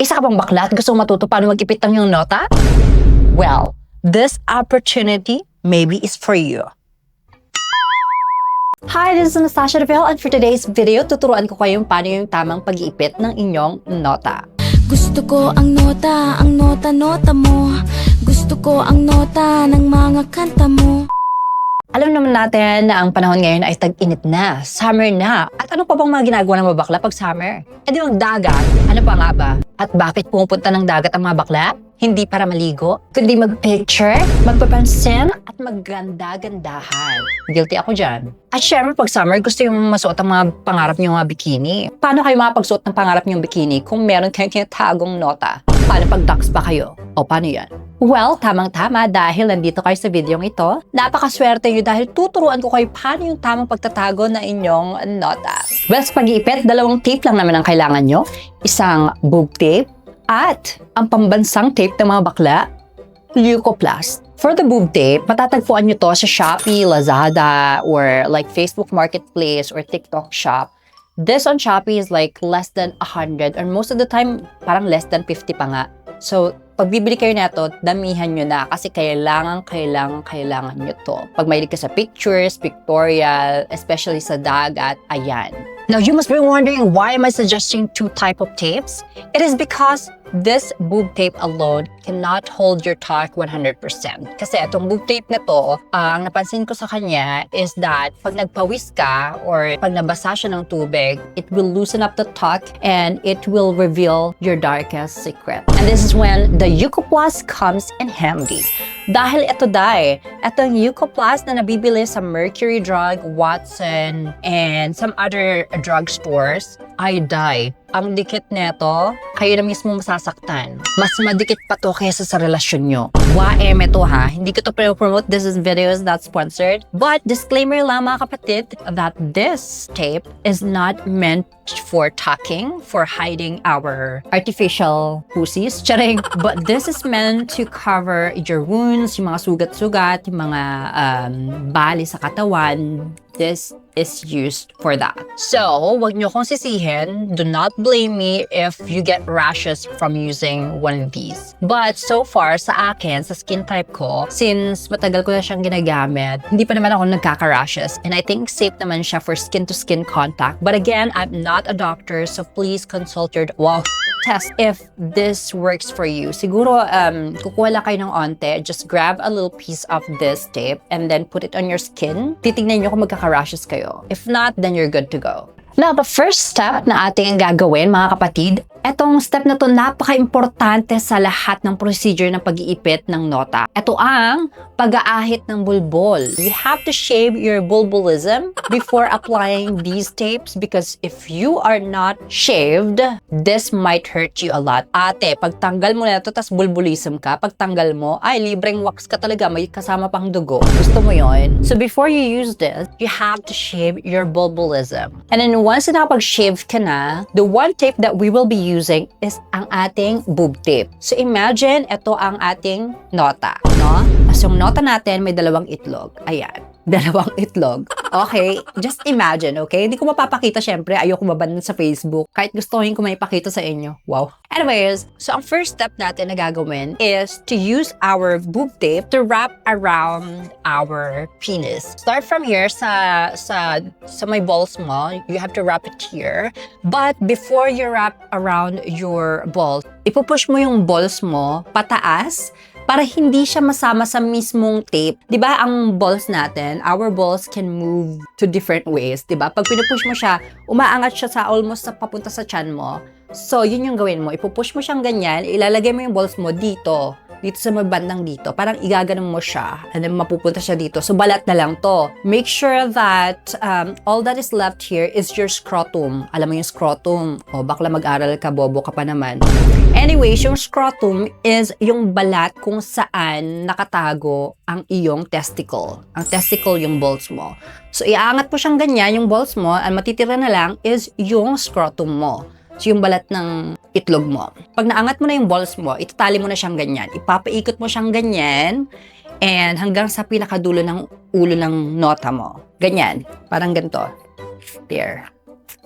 Isa ka bang bakla at gusto matuto paano mag-ipit ng iyong nota? Well, this opportunity maybe is for you. Hi, this is Anastasia Deville, and for today's video, tuturuan ko kayo paano yung tamang pag-iipit ng inyong nota. Gusto ko ang nota mo. Gusto ko ang nota ng mga kanta mo. Alam naman natin na ang panahon ngayon ay tag-init na, summer na. At ano pa bang mga ginagawa ng mga bakla pag summer? E di magdagat. Ano pa nga ba? At bakit pumupunta ng dagat ang mga bakla? Hindi para maligo, kundi mag-picture, magpapansin, at magganda-gandahan. Guilty ako dyan. At syempre, pag summer, gusto yung masuot ang mga pangarap niyong mga bikini. Paano kayo makapagsuot ng pangarap niyong bikini kung meron kayong tinatagong nota? Paano pag ducks pa kayo? O paano yan? Well, tamang-tama dahil nandito kayo sa videong ito. Napakaswerte nyo dahil tuturuan ko kayo paano yung tamang pagtatago na inyong nota. Well, sa pag-iipit, 2 tape lang naman ang kailangan nyo. Isang boob tape at ang pambansang tape ng mga bakla, Leukoplast. For the boob tape, matatagpuan nyo to sa Shopee, Lazada, or like Facebook Marketplace or TikTok Shop. This on Shopee is like less than 100 and most of the time, parang less than 50 pa nga. So, pag bibili kayo nito, damihan nyo na kasi kailangan nyo to. Pag mahilig ka sa pictures, pictorial, especially sa dagat, ayan. Now, you must be wondering why am I suggesting 2 type of tapes? It is because this boob tape alone cannot hold your talk 100%. Kasi itong boob tape na to, ang napansin ko sa kanya is that pag nagpawis ka or pag nabasa siya ng tubig, it will loosen up the talk and it will reveal your darkest secret. And this is when the Leukoplast comes in handy. Dahil ito itong Leukoplast na nabibili sa Mercury Drug, Watson, and some other drugstores, ay ang dikit neto, kayo na mismo masasaktan. Mas madikit pa to kaysa sa relasyon nyo. Waeme to ha. Hindi ko to promote. This is videos not sponsored. But disclaimer lang mga kapatid that this tape is not meant for tucking, for hiding our artificial pussies. Charing. But this is meant to cover your wounds, yung mga sugat-sugat, yung mga bali sa katawan. This is used for that. So, wag nyo kong sisihin. Do not blame me if you get rashes from using one of these. But so far, sa akin, sa skin type ko, since matagal ko na siyang ginagamit, hindi pa naman ako nagkaka-rashes. And I think safe naman siya for skin-to-skin contact. But again, I'm not a doctor, so please consult your test if this works for you. Siguro, kukuha lang kayo ng onte, just grab a little piece of this tape and then put it on your skin. Titignan nyo kung magkaka-rashes kayo. If not, then you're good to go. Now, the first step na ating gagawin, mga kapatid, etong step na to napaka-importante sa lahat ng procedure ng pag-iipit ng nota. Ito ang pag-aahit ng bulbol. You have to shave your bulbolism before applying these tapes because if you are not shaved, this might hurt you a lot. Ate, pagtanggal mo na ito, tas bulbolism ka, pagtanggal mo, ay, libreng wax ka talaga, may kasama pang dugo. Gusto mo yon? So before you use this, you have to shave your bulbolism. And then once na nakapag-shave ka na, the one tape that we will be using is ang ating boob tape. So imagine, ito ang ating nota, no? As yung nota natin, may 2 itlog. Ayan. 2 itlog. Okay, just imagine, okay? Hindi ko mapapakita, syempre. Ayoko maban sa Facebook. Kahit gustuhin ko may ipakita sa inyo. Wow. Anyways, so ang first step natin na gagawin is to use our boob tape to wrap around our penis. Start from here sa may balls mo. You have to wrap it here. But before you wrap around your balls, ipupush mo yung balls mo pataas para hindi siya masama sa mismong tape. 'Di ba ang balls natin, our balls can move to different ways, 'di ba? Pag pinupush mo siya, umaangat siya sa almost sa papunta sa tiyan mo. So, yun yung gawin mo. Ipupush mo siyang ganyan, ilalagay mo yung balls mo dito sa may bandang dito. Parang igaganon mo siya and then mapupunta siya dito. So, balat na lang to. Make sure that all that is left here is your scrotum. Alam mo yung scrotum. O, bakla mag-aral ka, bobo ka pa naman. Anyways, yung scrotum is yung balat kung saan nakatago ang iyong testicle. Ang testicle yung balls mo. So, iaangat mo siyang ganyan, yung balls mo, ang matitira na lang is yung scrotum mo. So, yung balat ng itlog mo. Pag naangat mo na yung balls mo, itatali mo na siyang ganyan. Ipapaikot mo siyang ganyan and hanggang sa pinakadulo ng ulo ng nota mo. Ganyan. Parang ganito. There.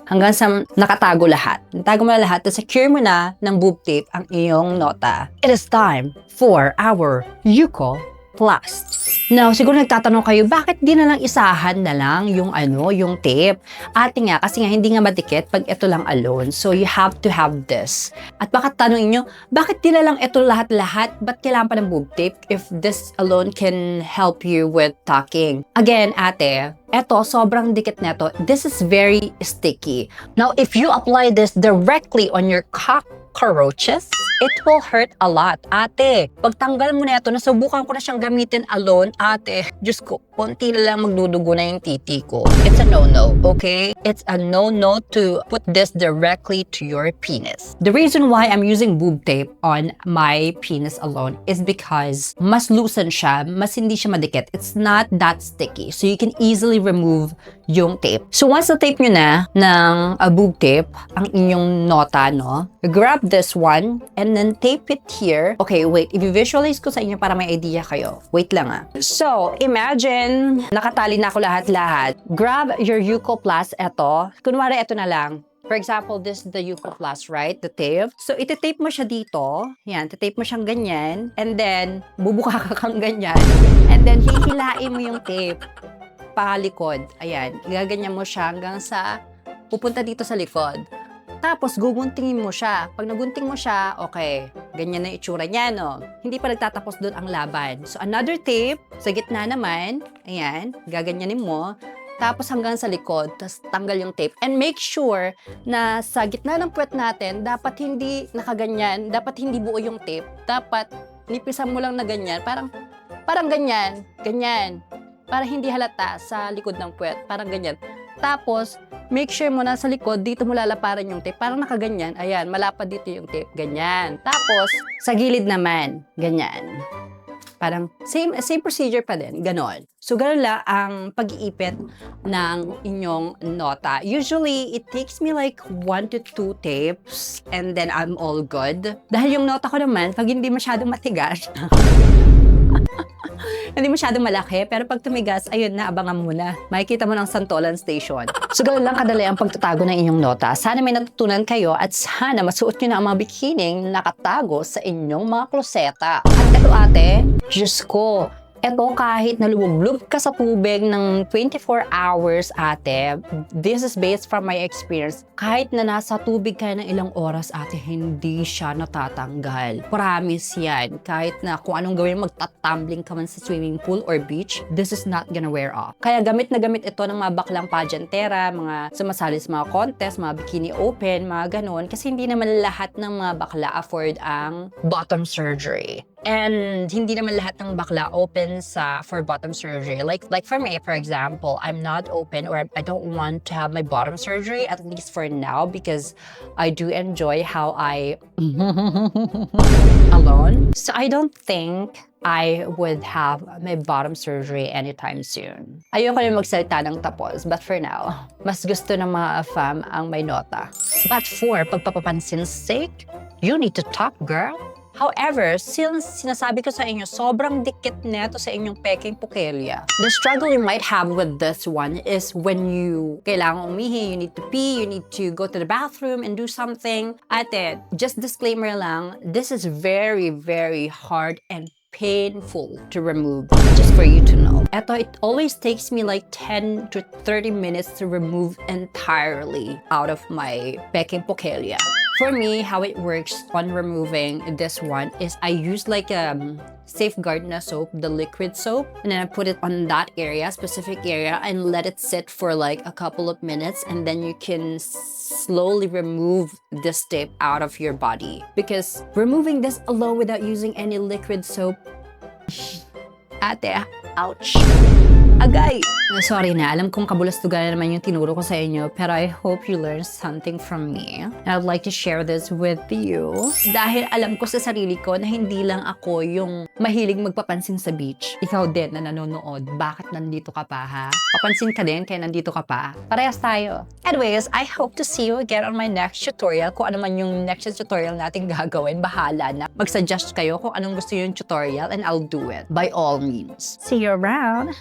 hanggang sa nakatago lahat. Natago mo na lahat, tapos secure mo na ng boob tape ang iyong nota. It is time for our Yuko Plus. Now, siguro nagtatanong kayo, bakit di na lang isahan na lang yung yung tape? Ate nga, kasi nga hindi nga madikit pag ito lang alone. So, you have to have this. At baka tanongin nyo, bakit di na lang ito lahat-lahat? Ba't kailangan pa ng boob tape if this alone can help you with talking? Again, ate, eto, sobrang dikit neto. This is very sticky. Now, if you apply this directly on your cockroaches, it will hurt a lot. Ate, pagtanggal mo na ito, nasubukan ko na siyang gamitin alone, ate, Diyos ko, konti na lang magdudugo na yung titi ko. It's a no-no, okay? It's a no-no to put this directly to your penis. The reason why I'm using boob tape on my penis alone is because mas loosen siya, mas hindi siya madikit. It's not that sticky. So you can easily remove yung tape. So once na-tape nyo na ng boob tape, ang inyong nota, no? Grab this one and then tape it here. Okay, wait. I-visualize ko sa inyo para may idea kayo. Wait lang ah. So, imagine, nakatali na ako lahat-lahat. Grab your Yuko Plus, eto. Kunwari, eto na lang. For example, this is the Yuko Plus, right? The tape. So, iti-tape mo siya dito. Yan, iti-tape mo siyang ganyan. And then, bubuka ka kang ganyan. And then, hihilain mo yung tape palikod. Ayan, gaganyan mo siya hanggang sa pupunta dito sa likod. Tapos, guguntingin mo siya. Pag nagunting mo siya, okay, ganyan na itsura niya, no? Hindi pa nagtatapos doon ang laban. So, another tape, sa gitna naman, ayan, gaganyanin mo. Tapos hanggang sa likod, tapos tanggal yung tape. And make sure na sa gitna ng puwet natin, dapat hindi nakaganyan, dapat hindi buo yung tape. Dapat, nipisan mo lang na ganyan, parang ganyan, ganyan. Para hindi halata sa likod ng puwet, parang ganyan. Tapos, make sure mo na sa likod, dito mo lalaparan yung tape. Parang nakaganyan. Ayan, malapad dito yung tape. Ganyan. Tapos, sa gilid naman. Ganyan. Parang same procedure pa din. Ganon. So, ganon lang ang pag-iipit ng inyong nota. Usually, it takes me like 1 to 2 tapes and then I'm all good. Dahil yung nota ko naman, pag hindi masyadong matigas, hindi masyadong malaki, pero pag tumigas, ayun na, abangan mo na. Makikita mo ng Santolan Station. So, ganoon lang kadali ang pagtatago ng inyong nota. Sana may natutunan kayo at sana masuot nyo na ang mga bikining nakatago sa inyong mga kloseta. At ito ate, Diyos ko, eto kahit nalublob ka sa tubig ng 24 hours ate, this is based from my experience, kahit na nasa tubig ka ng ilang oras ate, hindi siya natatanggal. Promise yan. Kahit na kung anong gawin, magtatumbling ka man sa swimming pool or beach, this is not gonna wear off. Kaya gamit na gamit ito ng mga baklang pageantera, mga sumasali sa mga contest, mga bikini open, mga ganon, kasi hindi naman lahat ng mga bakla afford ang bottom surgery. And hindi naman lahat ng bakla open for bottom surgery. Like for me, for example, I'm not open or I don't want to have my bottom surgery, at least for now, because I do enjoy how I alone. So I don't think I would have my bottom surgery anytime soon. Ayoko na magsalita ng tapos, but for now, mas gusto ng mga fam ang may nota. But for pagpapapansin's sake, you need to talk, girl. However, since sinasabi ko sa inyo, sobrang dikit neto sa inyong peking pukelya. The struggle you might have with this one is when you kailangan umihi, you need to pee, you need to go to the bathroom and do something. Ate, just disclaimer lang, this is very, very hard and painful to remove, just for you to know. Eto, it always takes me like 10 to 30 minutes to remove entirely out of my peking pukelya. For me, how it works on removing this one is I use like Safeguard na soap, the liquid soap, and then I put it on that area, specific area, and let it sit for like a couple of minutes, and then you can slowly remove this tape out of your body. Because removing this alone without using any liquid soap, ate, ouch. Agay! Sorry na, alam kong kabulastugan na naman yung tinuro ko sa inyo, pero I hope you learned something from me. And I'd like to share this with you. Dahil alam ko sa sarili ko na hindi lang ako yung mahilig magpapansin sa beach. Ikaw din na nanonood, bakit nandito ka pa ha? Papansin ka din kaya nandito ka pa. Parehas tayo. Anyways, I hope to see you again on my next tutorial. Kung ano man yung next tutorial natin gagawin, bahala na. Mag-suggest kayo kung anong gusto yung tutorial and I'll do it. By all means. See you around!